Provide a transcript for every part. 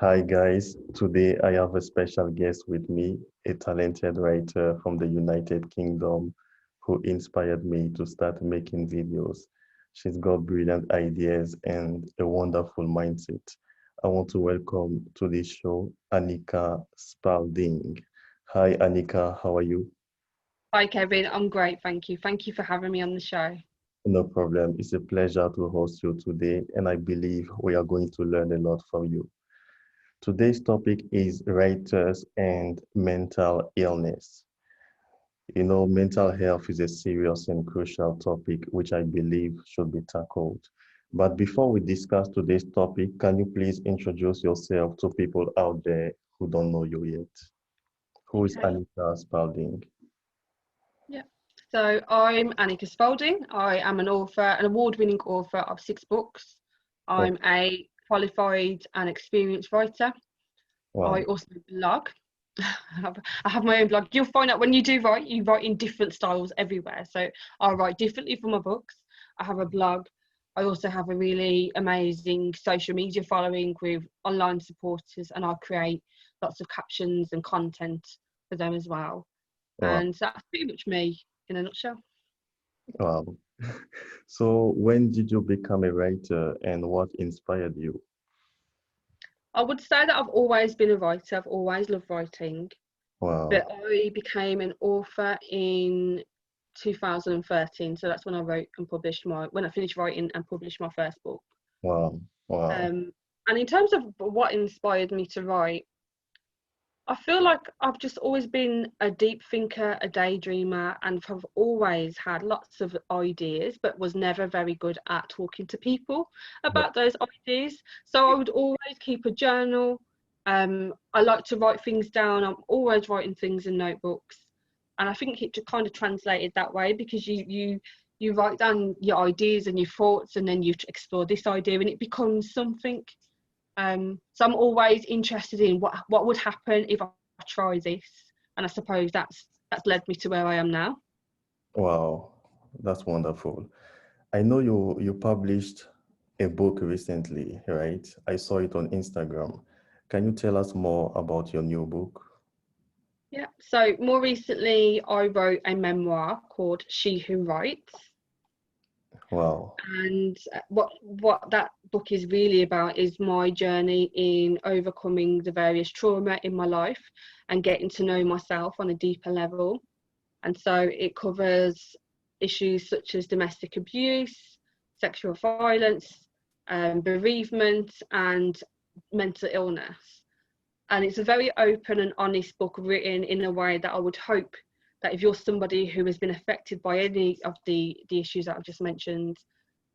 Hi guys, today I have a special guest with me, a talented writer from the United Kingdom who inspired me to start making videos. She's got brilliant ideas and a wonderful mindset. I want to welcome to this show Annika Spalding. Hi Annika, how are you? Hi, Kevin. I'm great, thank you. Thank you for having me on the show. No problem. It's a pleasure to host you today, and I believe we are going to learn a lot from you. Today's topic is writers and mental illness. Mental health is a serious and crucial topic which I believe should be tackled. But before we discuss today's topic, can you please introduce yourself to people out there who don't know you yet? Who is Okay. Annika Spalding? Yeah. So I'm Annika Spalding. I am an author, an award-winning author of 6 books. Oh, I'm a qualified and experienced writer. I wow. also blog. I have my own blog. You'll find out when you do write, you write in different styles everywhere. So I write differently for my books. I have a blog. I also have a really amazing social media following with online supporters, and I create lots of captions and content for them as well. Wow. And that's pretty much me in a nutshell. Wow. So when did you become a writer and what inspired you? I would say that I've always been a writer. I've always loved writing, but Wow. I became an author in 2013. So that's when when I finished writing and published my first book. Wow. Wow. Um, and in terms of what inspired me to write, I feel like I've just always been a deep thinker, a daydreamer, and have always had lots of ideas, but was never very good at talking to people Yeah. about those ideas. So I would always keep a journal. I like to write things down. I'm always writing things in notebooks, and I think it kind of translated that way because you write down your ideas and your thoughts, and then you explore this idea, and it becomes something. So I'm always interested in what would happen if I try this, and I suppose that's led me to where I am now. Wow. That's wonderful. I know you published a book recently, right? I saw it on Instagram. Can you tell us more about your new book? Yeah. So more recently, I wrote a memoir called She Who Writes, Wow. and what that book is really about is my journey in overcoming the various trauma in my life and getting to know myself on a deeper level. And so it covers issues such as domestic abuse, sexual violence, bereavement, and mental illness. And it's a very open and honest book written in a way that I would hope that if you're somebody who has been affected by any of the issues that I've just mentioned,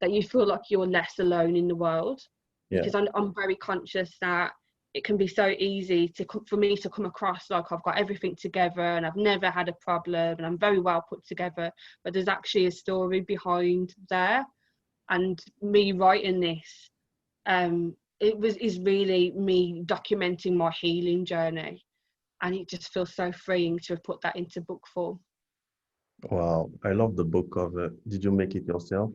that you feel like you're less alone in the world. Yeah. Because I'm very conscious that it can be so easy for me to come across like I've got everything together and I've never had a problem and I'm very well put together, but there's actually a story behind there. And me writing this, is really me documenting my healing journey, and it just feels so freeing to have put that into book form. Wow. I love the book cover. Did you make it yourself?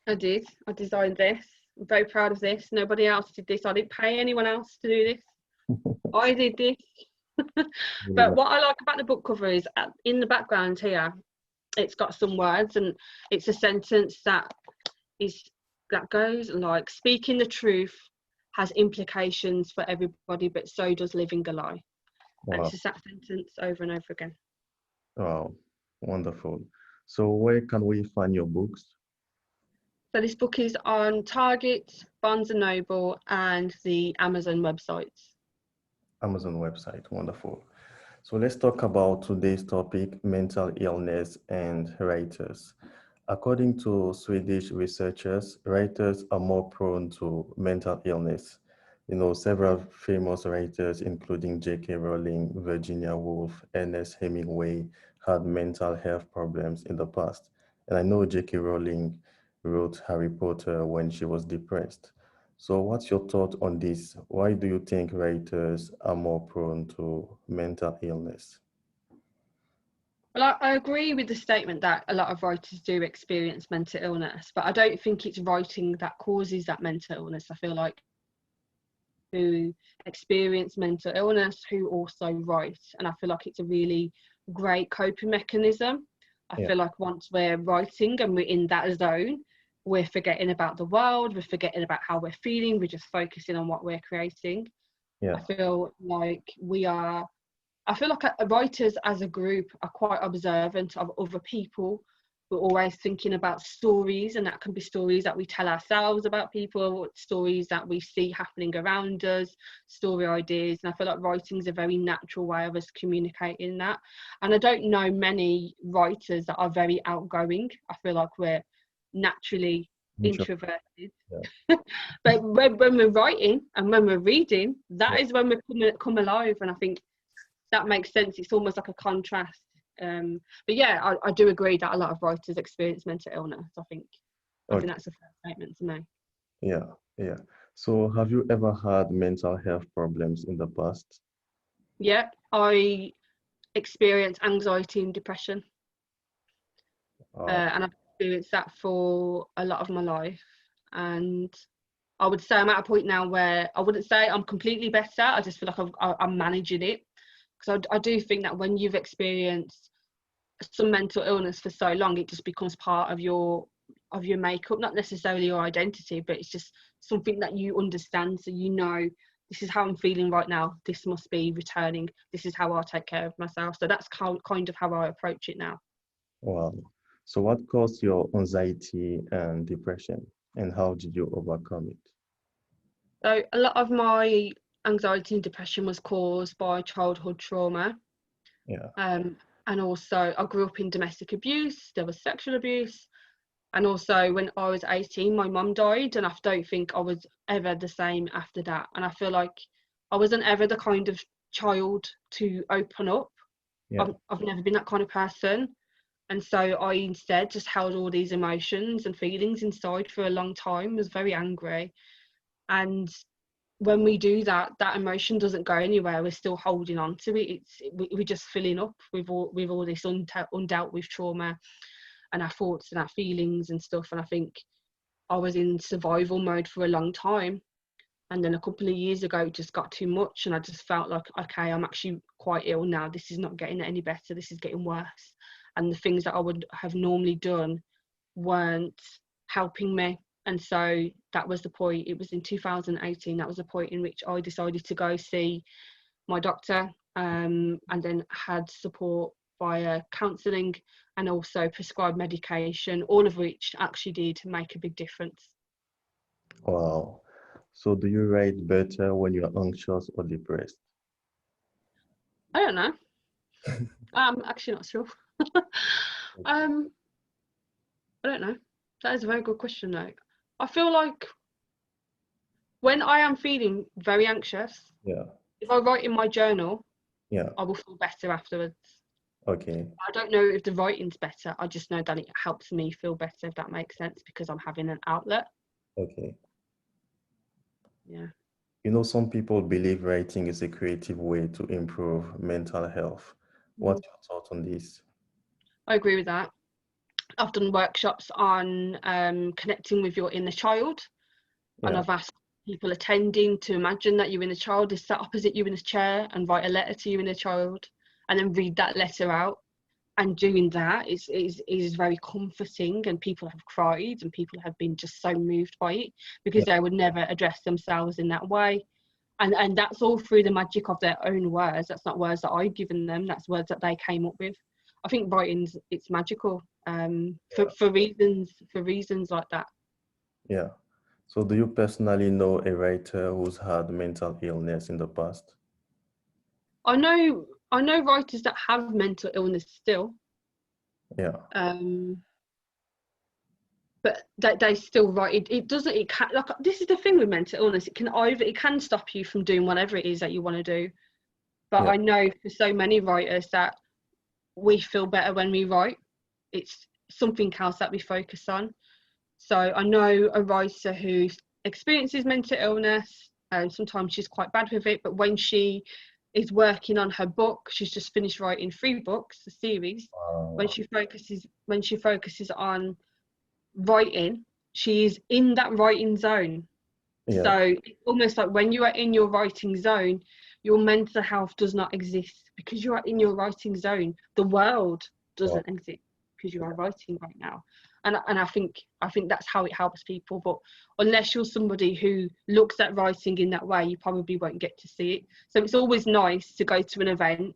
I did. I designed this. I'm very proud of this. Nobody else did this. I didn't pay anyone else to do this. I did this. But Yeah. what I like about the book cover is in the background here, it's got some words, and it's a sentence is that goes like, speaking the truth has implications for everybody, but so does living a lie. And it's Wow. just that sentence over and over again. Wow. Wonderful. So where can we find your books? So this book is on Target, Barnes and Noble, and the Amazon websites. Amazon website. Wonderful. So let's talk about today's topic, mental illness and writers. According to Swedish researchers, writers are more prone to mental illness. Several famous writers, including J.K. Rowling, Virginia Woolf, Ernest Hemingway, had mental health problems in the past. And I know J.K. Rowling wrote Harry Potter when she was depressed. So what's your thought on this? Why do you think writers are more prone to mental illness? Well, I agree with the statement that a lot of writers do experience mental illness, but I don't think it's writing that causes that mental illness. I feel like who experience mental illness who also write, and I feel like it's a really great coping mechanism. I Yeah. feel like once we're writing and we're in that zone, we're forgetting about the world, we're forgetting about how we're feeling, we're just focusing on what we're creating. Yeah. I feel like writers as a group are quite observant of other people. We're always thinking about stories, and that can be stories that we tell ourselves about people, stories that we see happening around us, story ideas. And I feel like writing is a very natural way of us communicating that. And I don't know many writers that are very outgoing. I feel like we're naturally introverted. Yeah. But when we're writing and when we're reading, that Yeah. is when we come alive. And I think that makes sense. It's almost like a contrast. But yeah, I do agree that a lot of writers experience mental illness. I think Okay. that's a fair statement to make. Yeah. Yeah. So have you ever had mental health problems in the past? Yeah, I experience anxiety and depression, Wow. and I've experienced that for a lot of my life. And I would say I'm at a point now where I wouldn't say I'm completely better. I just feel like I'm managing it, because I do think that when you've experienced some mental illness for so long, it just becomes part of your makeup, not necessarily your identity, but it's just something that you understand. So you know, this is how I'm feeling right now, this must be returning, this is how I'll take care of myself. So that's kind of how I approach it now. Wow. So what caused your anxiety and depression, and how did you overcome it? So a lot of my anxiety and depression was caused by childhood trauma. Yeah. um, and also I grew up in domestic abuse, there was sexual abuse. And also, when I was 18, my mum died, and I don't think I was ever the same after that. And I feel like I wasn't ever the kind of child to open up. Yeah. I've never been that kind of person. And so I instead just held all these emotions and feelings inside for a long time, was very angry. And when we do that, that emotion doesn't go anywhere. We're still holding on to it. We're just filling up with all this undealt with trauma and our thoughts and our feelings and stuff. And I think I was in survival mode for a long time. And then a couple of years ago, it just got too much. And I just felt like, okay, I'm actually quite ill now. This is not getting any better. This is getting worse. And the things that I would have normally done weren't helping me. And so that was the point. It was in 2018. That was the point in which I decided to go see my doctor, and then had support via counselling and also prescribed medication, all of which actually did make a big difference. Wow. So do you write better when you're anxious or depressed? I don't know. I'm actually not sure. um, I don't know. That is a very good question, though. I feel like when I am feeling very anxious, Yeah. if I write in my journal, Yeah. I will feel better afterwards. Okay. I don't know if the writing's better. I just know that it helps me feel better, if that makes sense, because I'm having an outlet. Okay. Yeah. You know, some people believe writing is a creative way to improve mental health. What's Mm. your thought on this? I agree with that. I've done workshops on connecting with your inner child, and Yeah. I've asked people attending to imagine that your inner child is sat opposite you in a chair and write a letter to your inner child and then read that letter out. And doing that is very comforting, and people have cried and people have been just so moved by it, because Yeah. they would never address themselves in that way. And that's all through the magic of their own words. That's not words that I've given them, that's words that they came up with. I think writing's it's magical, Yeah. for reasons like that. Yeah. So do you personally know a writer who's had mental illness in the past? I know writers that have mental illness still, Yeah. um, but they still write. It doesn't. It can, like, this is the thing with mental illness. It can stop you from doing whatever it is that you want to do. But Yeah. I know for so many writers that we feel better when we write. It's something else that we focus on. So I know a writer who experiences mental illness, and sometimes she's quite bad with it. But when she is working on her book, she's just finished writing 3 books, a series. Wow. When she focuses on writing, she's in that writing zone. Yeah. So it's almost like when you are in your writing zone, your mental health does not exist because you are in your writing zone. The world Wow. doesn't exist because you are writing right now. And I think that's how it helps people. But unless you're somebody who looks at writing in that way, you probably won't get to see it. So it's always nice to go to an event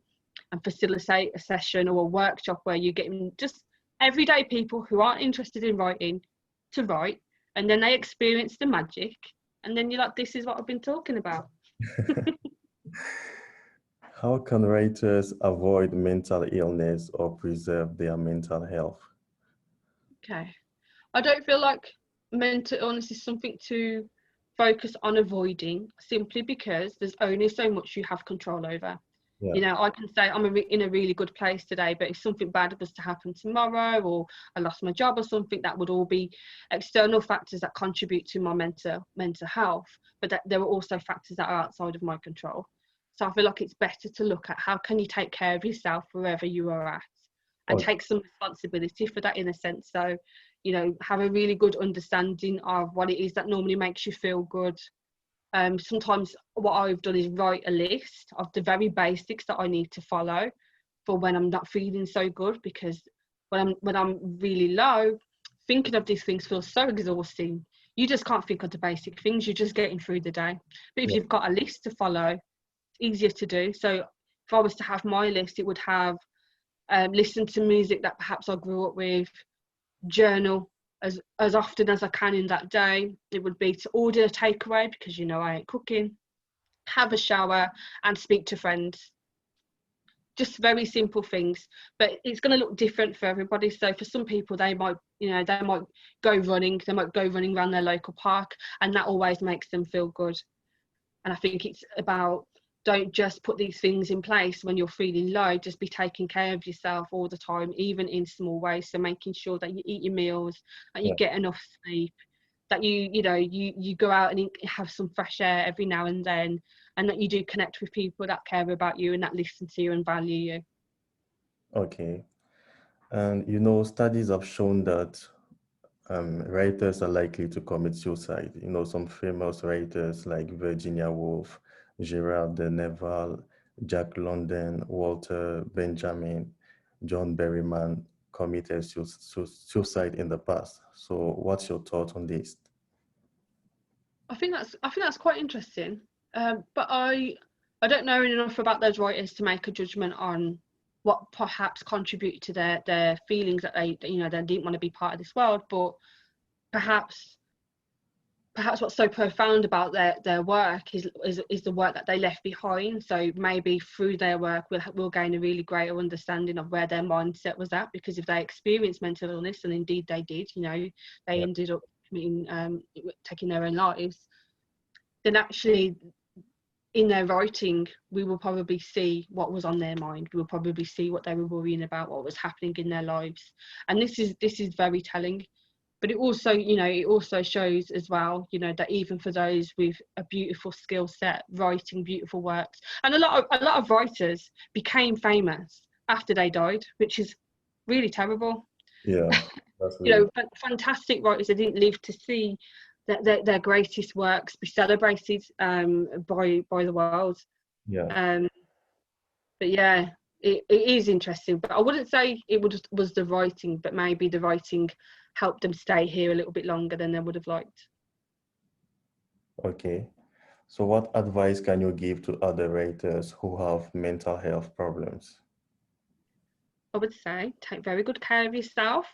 and facilitate a session or a workshop where you're getting just everyday people who aren't interested in writing to write, and then they experience the magic, and then you're like, this is what I've been talking about. How can writers avoid mental illness or preserve their mental health? Okay. I don't feel like mental illness is something to focus on avoiding simply because there's only so much you have control over. Yeah. You know, I can say I'm in a really good place today, but if something bad was to happen tomorrow, or I lost my job or something, that would all be external factors that contribute to my mental health. But that there are also factors that are outside of my control. So I feel like it's better to look at how can you take care of yourself wherever you are at, and Okay. take some responsibility for that in a sense. So, you know, have a really good understanding of what it is that normally makes you feel good. Sometimes what I've done is write a list of the very basics that I need to follow for when I'm not feeling so good, because when I'm really low, thinking of these things feels so exhausting. You just can't think of the basic things, you're just getting through the day. But if Yeah. you've got a list to follow, it's easier to do. So if I was to have my list, it would have listen to music that perhaps I grew up with, journal as often as I can in that day. It would be to order a takeaway because you know I ain't cooking, have a shower, and speak to friends. Just very simple things, but it's going to look different for everybody. So for some people, they might, you know, they might go running. They might go running around their local park, and that always makes them feel good. And I think it's about, don't just put these things in place when you're feeling low, just be taking care of yourself all the time, even in small ways. So making sure that you eat your meals, that you Yeah. get enough sleep, that you go out and have some fresh air every now and then, and that you do connect with people that care about you and that listen to you and value you. Okay. And you know, studies have shown that writers are likely to commit suicide. You know, some famous writers like Virginia Woolf, Gerard de Nerval, Jack London, Walter Benjamin, John Berryman committed suicide in the past. So, what's your thought on this? I think that's quite interesting. But I don't know enough about those writers to make a judgment on what perhaps contributed to their feelings that they didn't want to be part of this world. But perhaps perhaps what's so profound about their work is the work that they left behind. So maybe through their work we'll gain a really greater understanding of where their mindset was at, because if they experienced mental illness, and indeed they did, you know, they Yeah. ended up committing taking their own lives, then actually in their writing we will probably see what was on their mind. We will probably see what they were worrying about, what was happening in their lives. And this is very telling. But it also shows as well, you know, that even for those with a beautiful skill set, writing beautiful works, and a lot of writers became famous after they died, which is really terrible. Yeah, that's You really, know, fantastic writers that didn't live to see their greatest works be celebrated by the world. yeah. Um, but yeah, it is interesting. But I wouldn't say was the writing, but maybe the writing helped them stay here a little bit longer than they would have liked. Okay. So, what advice can you give to other writers who have mental health problems? I would say take very good care of yourself,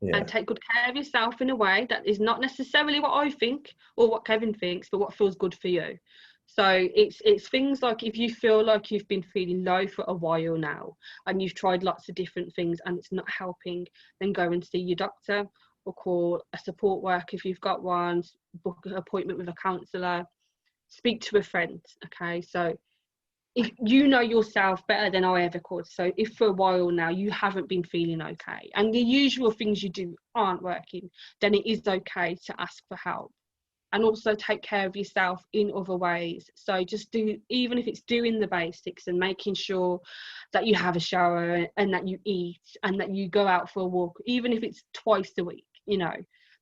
and Yeah. take good care of yourself in a way that is not necessarily what I think or what Kevin thinks, but what feels good for you. So it's things like, if you feel like you've been feeling low for a while now and you've tried lots of different things and it's not helping, then go and see your doctor, or call a support worker if you've got one, book an appointment with a counsellor, speak to a friend. Okay, so if you know yourself better than I ever could, so if for a while now you haven't been feeling okay and the usual things you do aren't working, then it is okay to ask for help. And also take care of yourself in other ways. So just do, even if it's doing the basics and making sure that you have a shower and that you eat and that you go out for a walk, even if it's twice a week, you know,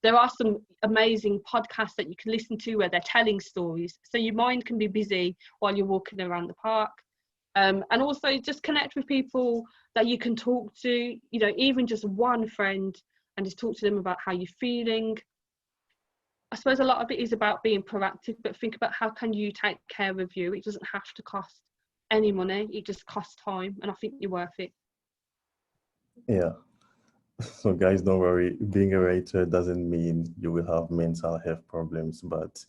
there are some amazing podcasts that you can listen to where they're telling stories. So your mind can be busy while you're walking around the park. And also just connect with people that you can talk to, you know, even just one friend, and just talk to them about how you're feeling. I suppose a lot of it is about being proactive, but think about how can you take care of you. It doesn't have to cost any money, it just costs time, and I think you're worth it. Yeah. So guys, don't worry. Being a writer doesn't mean you will have mental health problems, but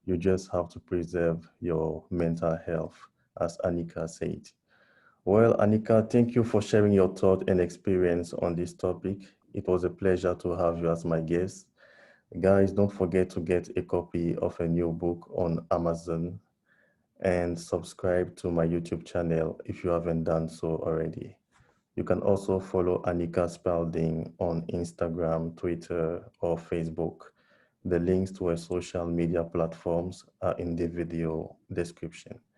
you just have to preserve your mental health, as Annika said. Well, Annika, thank you for sharing your thought and experience on this topic. It was a pleasure to have you as my guest. Guys, don't forget to get a copy of a new book on Amazon and subscribe to my YouTube channel if you haven't done so already. You can also follow Annika Spalding on Instagram, Twitter, or Facebook. The links to her social media platforms are in the video description.